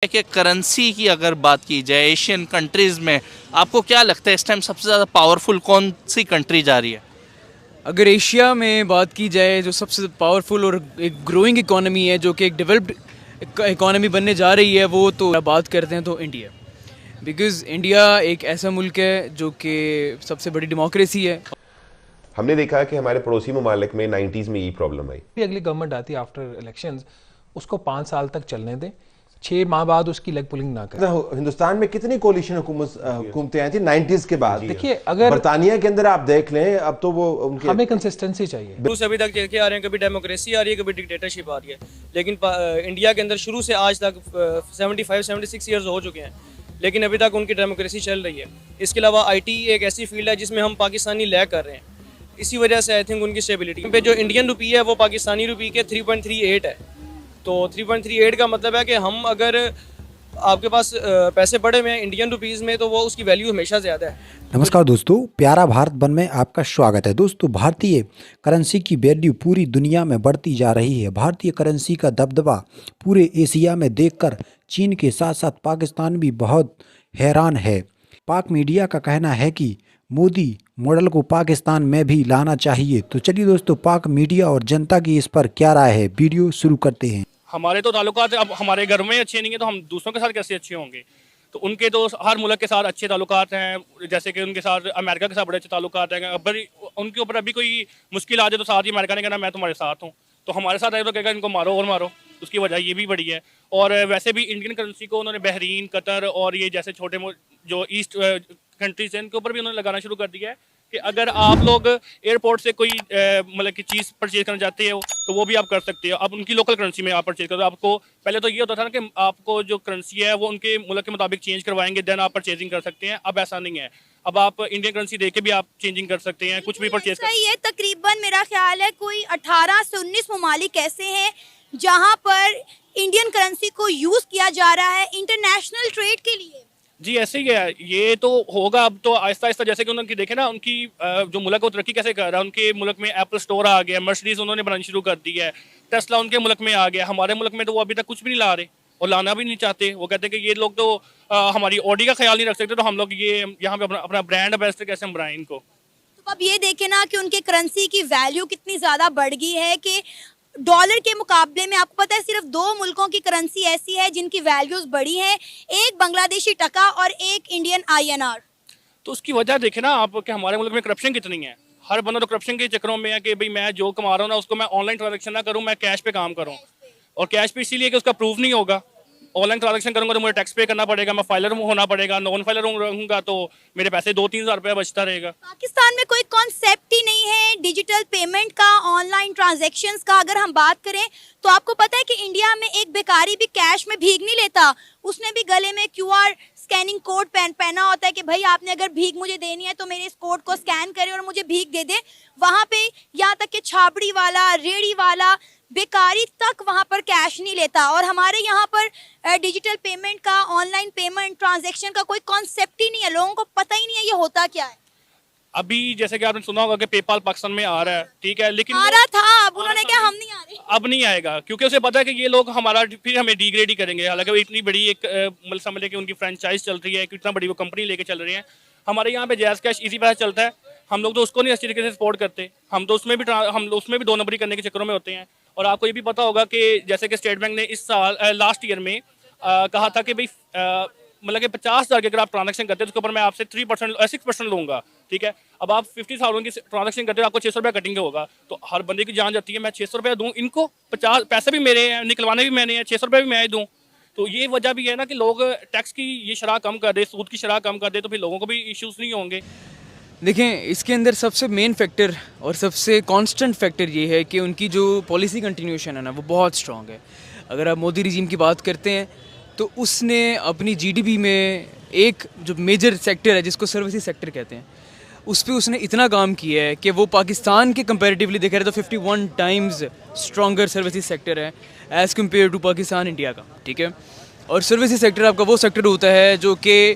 कि करेंसी की अगर बात की जाए एशियन कंट्रीज़ में, आपको क्या लगता है इस टाइम सबसे ज़्यादा पावरफुल कौन सी कंट्री जा रही है? अगर एशिया में बात की जाए जो सबसे पावरफुल और एक ग्रोइंग इकोनॉमी है, जो कि एक डेवलप्ड इकोनॉमी बनने जा रही है, वो तो बात करते हैं तो इंडिया। बिकॉज़ इंडिया एक ऐसा मुल्क है जो कि सबसे बड़ी डेमोक्रेसी है। हमने देखा है कि हमारे पड़ोसी ममालिक में 90s में ये प्रॉब्लम आई। भी अगली गवर्नमेंट आती है आफ्टर इलेक्शंस, उसको 5 साल तक चलने दें, 6 माह बाद उसकी लेग पुलिंग ना करें। हिंदुस्तान में कितनी कोलिशन हुकूमतें आई थी 90s के बाद। देखिए, अगर बरतानिया के अंदर आप देख लें, अब तो वो उनके हमें कंसिस्टेंसी चाहिए। शुरू से अभी तक देखते आ रहे हैं, कभी डेमोक्रेसी आ रही है, कभी डिक्टेटरशिप आ रही है, लेकिन इंडिया के अंदर शुरू से आज तक 75-76 ईयर्स हो चुके हैं, लेकिन अभी तक उनकी डेमोक्रेसी चल रही है। इसके अलावा आईटी एक ऐसी फील्ड है जिसमें हम पाकिस्तानी लैग कर रहे हैं, इसी वजह से आई थिंक उनकी स्टेबिलिटी पे जो इंडियन रुपी है वो पाकिस्तानी रुपी के 3.38 है। तो 3.38 का मतलब है कि हम अगर आपके पास पैसे पड़े हुए हैं इंडियन रुपीज़ में, तो वो उसकी वैल्यू हमेशा ज़्यादा है। नमस्कार दोस्तों, प्यारा भारत वन में आपका स्वागत है। दोस्तों, भारतीय करेंसी की वैल्यू पूरी दुनिया में बढ़ती जा रही है। भारतीय करेंसी का दबदबा पूरे एशिया में देखकर चीन के साथ साथ पाकिस्तान भी बहुत हैरान है। पाक मीडिया का कहना है कि मोदी मॉडल को पाकिस्तान में भी लाना चाहिए। तो चलिए दोस्तों, पाक मीडिया और जनता की इस पर क्या राय है, वीडियो शुरू करते हैं। हमारे तो ताल्लुकात अब हमारे घर में अच्छे नहीं है, तो हम दूसरों के साथ कैसे अच्छे होंगे? तो उनके तो हर मुल्क के साथ अच्छे ताल्लुकात हैं, जैसे कि उनके साथ अमेरिका के साथ बड़े अच्छे ताल्लुकात हैं। अगर उनके ऊपर अभी कोई मुश्किल आ जाए तो साथ ही अमेरिका ने कहना मैं तुम्हारे साथ हूँ, तो हमारे साथ आए तो कहेगा इनको मारो और मारो। उसकी वजह ये भी बड़ी है। और वैसे भी इंडियन करेंसी को उन्होंने बहरीन, कतर और ये जैसे छोटे जो ईस्ट कंट्रीज हैं, इनके ऊपर भी उन्होंने लगाना शुरू कर दिया है कि अगर आप लोग एयरपोर्ट से कोई मतलब कि चीज़ परचेज करना चाहते हो तो वो भी आप कर सकते हो। आप उनकी लोकल करेंसी में आप परचेज करो। आपको पहले तो ये होता था ना कि आपको जो करेंसी है वो उनके मुल्क के मुताबिक चेंज करवाएंगे, देन आप परचेजिंग कर सकते हैं। अब ऐसा नहीं है, अब आप इंडियन करेंसी दे के भी आप चेंजिंग कर सकते हैं, कुछ भी परचेज कर। ये तकरीबन मेरा ख्याल है कोई 18 से 19 ममालिक ऐसे हैं जहाँ पर इंडियन करेंसी को यूज़ किया जा रहा है इंटरनेशनल ट्रेड के लिए। जी ऐसे ही है, ये तो होगा अब तो आहिस्ता आहिस्ता। जैसे कि उनकी देखे ना, उनकी जो मुल्क को तरक्की कैसे कर रहा है। उनके मुल्क में एप्पल स्टोर आ गया, मर्सिडीज उन्होंने बनानी शुरू कर दी है, टेस्ला उनके मुल्क में आ गया। हमारे मुल्क में तो वो अभी तक कुछ भी नहीं ला रहे और लाना भी नहीं चाहते। वो कहते हैं कि ये लोग तो हमारी ऑडी का ख्याल नहीं रख सकते, तो हम लोग ये यहाँ पे अपना ब्रांड एम्बेसडर कैसे हम बनाएं इनको। तो अब ये देखे ना कि उनके करेंसी की वैल्यू कितनी ज़्यादा बढ़ गई है कि डॉलर के मुकाबले में आपको पता है सिर्फ 2 मुल्कों की करेंसी ऐसी है जिनकी वैल्यूज बढ़ी हैं, एक बांग्लादेशी टका और एक इंडियन INR। तो उसकी वजह देखे ना आप कि हमारे मुल्क में करप्शन कितनी है। हर बंदा तो करप्शन के चक्करों में है कि भाई मैं जो कमा रहा हूँ ना उसको मैं ऑनलाइन ट्रांजेक्शन ना करूँ, मैं कैश पे काम करूँ। और कैश पे इसीलिए कि उसका प्रूफ नहीं होगा। ऑनलाइन ट्रांजेक्शन करूंगा तो मुझे टैक्स पे करना पड़ेगा, मैं फाइलर होना पड़ेगा। नॉन फाइलर रहूंगा तो मेरे पैसे 2-3 हज़ार रुपया बचता रहेगा। पाकिस्तान में कोई कॉन्सेप्ट ही नहीं है डिजिटल पेमेंट का, ऑनलाइन ट्रांजैक्शंस का। अगर हम बात करें तो आपको पता है कि इंडिया में एक बेकारी भी कैश में भीख नहीं लेता, उसने भी गले में QR स्कैनिंग कोड पहना होता है कि भाई आपने अगर भीख मुझे देनी है तो मेरे इस कोड को स्कैन करे और मुझे भीख दे दे। वहाँ पे यहाँ तक कि छाबड़ी वाला, रेड़ी वाला, बेकारी तक वहाँ पर कैश नहीं लेता। और हमारे यहाँ पर डिजिटल पेमेंट का, ऑनलाइन पेमेंट ट्रांजैक्शन का कोई कॉन्सेप्ट ही नहीं है, लोगों को पता ही नहीं है ये होता क्या है। अभी जैसे कि आपने सुना होगा कि पेपाल पाकिस्तान में आ रहा है, ठीक है, लेकिन आ रहा था, अब उन्होंने क्या हम नहीं आ रहे, अब नहीं आएगा क्योंकि उसे पता है कि ये लोग हमारा फिर हमें डिग्रेड ही करेंगे। हालांकि वो इतनी बड़ी एक मतलब समझ लें कि उनकी फ्रेंचाइज चल रही है, कितना बड़ी वो कंपनी लेके चल रही है। हमारे यहाँ पे जैज़ कैश इसी तरह चलता है, हम लोग तो उसको नहीं अच्छी तरीके से सपोर्ट करते। हम तो उसमें भी 2 नंबरी करने के चक्करों में होते हैं। और आपको ये भी पता होगा कि जैसे कि स्टेट बैंक ने इस साल लास्ट ईयर में कहा था कि भाई मतलब कि 50,000 की अगर आप ट्रांजेक्शन करते हैं तो उसके ऊपर मैं आपसे 6% लूँगा, ठीक है। अब आप 50,000 की ट्रांजेक्शन करते हो, आपको 600 रुपया कटिंग होगा, तो हर बंदे की जान जाती है मैं 600 रुपया दूँ इनको, 50 पैसे भी मेरे हैं, निकलवाने भी मैंने हैं, 600 रुपया भी मैं ही दूँ। तो ये वजह भी है ना कि लोग टैक्स की ये शरह कम कर दे, सूद की शरह कम कर दे, तो फिर लोगों को भी इश्यूज़ नहीं होंगे। देखें, इसके अंदर सबसे मेन फैक्टर और सबसे कांस्टेंट फैक्टर ये है कि उनकी जो पॉलिसी कंटिन्यूशन है ना वो बहुत स्ट्रॉन्ग है। अगर आप मोदी रिजीम की बात करते हैं तो उसने अपनी GDP में एक जो मेजर सेक्टर है जिसको सर्विसेज सेक्टर कहते हैं, उस पर उसने इतना काम किया है कि वो पाकिस्तान के कंपैरेटिवली देखा जाए तो 51 टाइम्स स्ट्रॉन्गर सर्विसेज सेक्टर है as compared to Pakistan India का, ठीक है। और सर्विसेज सेक्टर आपका वो सेक्टर होता है जो कि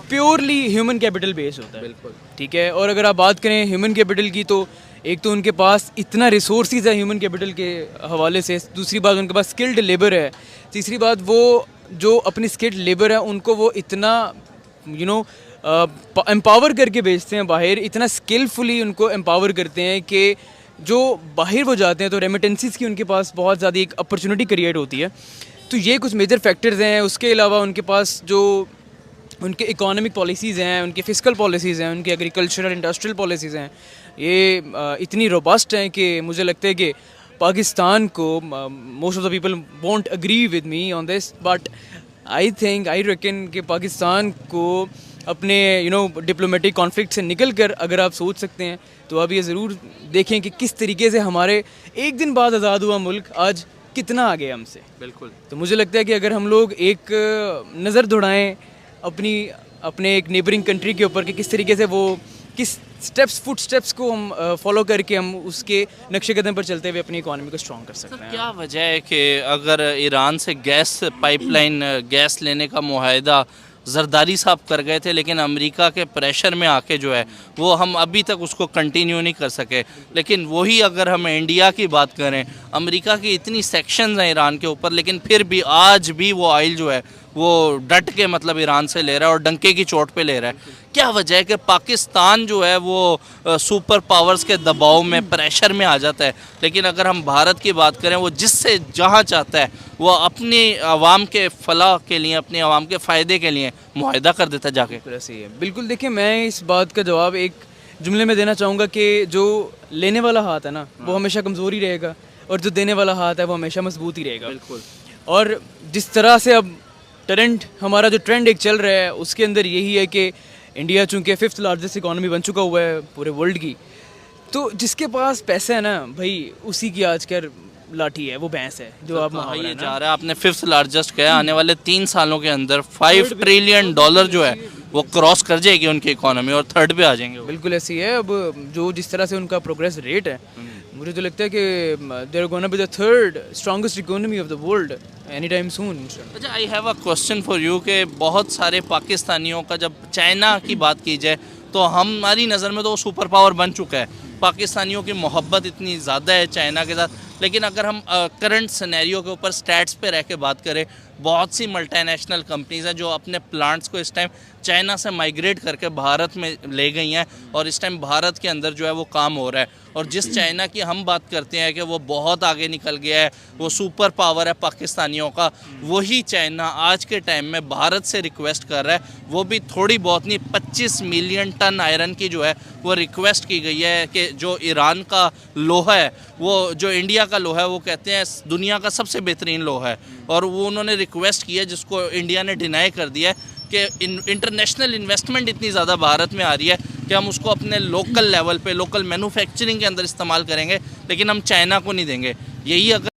प्योरली ह्यूमन कैपिटल बेस्ड होता है, बिल्कुल, ठीक है। और अगर आप बात करें ह्यूमन कैपिटल की तो एक तो उनके पास इतना रिसोर्सेज है ह्यूमन कैपिटल के हवाले से, दूसरी बात उनके पास स्किल्ड लेबर है, तीसरी बात वो जो अपनी स्किल्ड लेबर है उनको वो इतना एम्पावर करके भेजते हैं बाहर, इतना स्किलफुली उनको एम्पावर करते हैं कि जो बाहर वो जाते हैं तो रेमिटेंसीज की उनके पास बहुत ज़्यादा एक अपॉर्चुनिटी क्रिएट होती है। तो ये कुछ मेजर फैक्टर्स हैं। उसके अलावा उनके पास जो उनके इकोनॉमिक पॉलिसीज़ हैं, उनके फिस्कल पॉलिसीज़ हैं, उनके एग्रीकल्चरल इंडस्ट्रियल पॉलिसीज़ हैं, ये इतनी रोबस्ट हैं कि मुझे लगता है कि पाकिस्तान को, most of the people won't agree with me on this, but I reckon कि पाकिस्तान को अपने डिप्लोमेटिक कॉन्फ्लिक्ट से निकल कर अगर आप सोच सकते हैं तो आप ये ज़रूर देखें कि किस तरीके से हमारे एक दिन बाद आज़ाद हुआ मुल्क आज कितना आगे हमसे। बिल्कुल। तो मुझे लगता है कि अगर हम लोग एक नज़र दौड़ाएं अपने एक नेबरिंग कंट्री के ऊपर कि किस तरीके से वो किस फुट स्टेप्स को हम फॉलो करके हम उसके नक्शे कदम पर चलते हुए अपनी इकॉनमी को स्ट्रॉन्ग कर सकते हैं। क्या वजह है कि अगर ईरान से गैस पाइपलाइन गैस लेने का मुआहदा जरदारी साहब कर गए थे, लेकिन अमेरिका के प्रेशर में आके जो है वो हम अभी तक उसको कंटिन्यू नहीं कर सके। लेकिन वही अगर हम इंडिया की बात करें, अमेरिका की इतनी सेक्शंस हैं ईरान के ऊपर, लेकिन फिर भी आज भी वो ऑयल जो है वो डट के मतलब ईरान से ले रहा है और डंके की चोट पे ले रहा है। क्या वजह है कि पाकिस्तान जो है वो सुपर पावर्स के दबाव में, प्रेशर में आ जाता है, लेकिन अगर हम भारत की बात करें वो जिससे जहाँ चाहता है वो अपनी आवाम के फलाह के लिए, अपनी आवाम के फ़ायदे के लिए मुआहदा कर देता है जाके। सही है, बिल्कुल। देखिए, मैं इस बात का जवाब एक जुमले में देना चाहूँगा कि जो लेने वाला हाथ है ना वो हमेशा कमज़ोर ही रहेगा और जो देने वाला हाथ है वो हमेशा मजबूत ही रहेगा। बिल्कुल। और जिस तरह से अब हमारा जो ट्रेंड एक चल रहा है उसके अंदर यही है कि इंडिया चूँकि 5th लार्जेस्ट इकॉनमी बन चुका हुआ है पूरे वर्ल्ड की, तो जिसके पास पैसा है ना भाई उसी की आजकल लाठी है, वो भैंस है जो आप ये जा रहा है। आपने 5th लार्जेस्ट कहा, आने वाले 3 सालों के अंदर $5 ट्रिलियन जो है वो क्रॉस कर जाएगी उनकी इकोनॉमी और 3rd पे आ जाएंगे। बिल्कुल ऐसी है। अब जो जिस तरह से उनका प्रोग्रेस रेट है, मुझे तो लगता है कि they are gonna be the 3rd strongest economy of the world any time soon. अच्छा, I have a question for you कि बहुत सारे पाकिस्तानियों का जब चाइना की बात की जाए तो हमारी नज़र में तो वो सुपर पावर बन चुका है, पाकिस्तानियों की मोहब्बत इतनी ज़्यादा है चाइना के साथ। लेकिन अगर हम करंट सिनेरियो के ऊपर स्टैट्स पे रह के बात करें, बहुत सी मल्टीनेशनल कंपनीज़ हैं जो अपने प्लांट्स को इस टाइम चाइना से माइग्रेट करके भारत में ले गई हैं और इस टाइम भारत के अंदर जो है वो काम हो रहा है। और जिस चाइना की हम बात करते हैं कि वो बहुत आगे निकल गया है, वो सुपर पावर है पाकिस्तानियों का, वही चाइना आज के टाइम में भारत से रिक्वेस्ट कर रहा है, वो भी थोड़ी बहुत नहीं, 25 मिलियन टन आयरन की जो है वो रिक्वेस्ट की गई है कि जो ईरान का लोहा है, वो जो इंडिया का लोहा है, वो कहते हैं दुनिया का सबसे बेहतरीन लोहा है, और वो उन्होंने रिक्वेस्ट की है जिसको इंडिया ने डिनाई कर दिया है कि इंटरनेशनल इन्वेस्टमेंट इतनी ज़्यादा भारत में आ रही है कि हम उसको अपने लोकल लेवल पे, लोकल मैन्युफैक्चरिंग के अंदर इस्तेमाल करेंगे, लेकिन हम चाइना को नहीं देंगे। यही अगर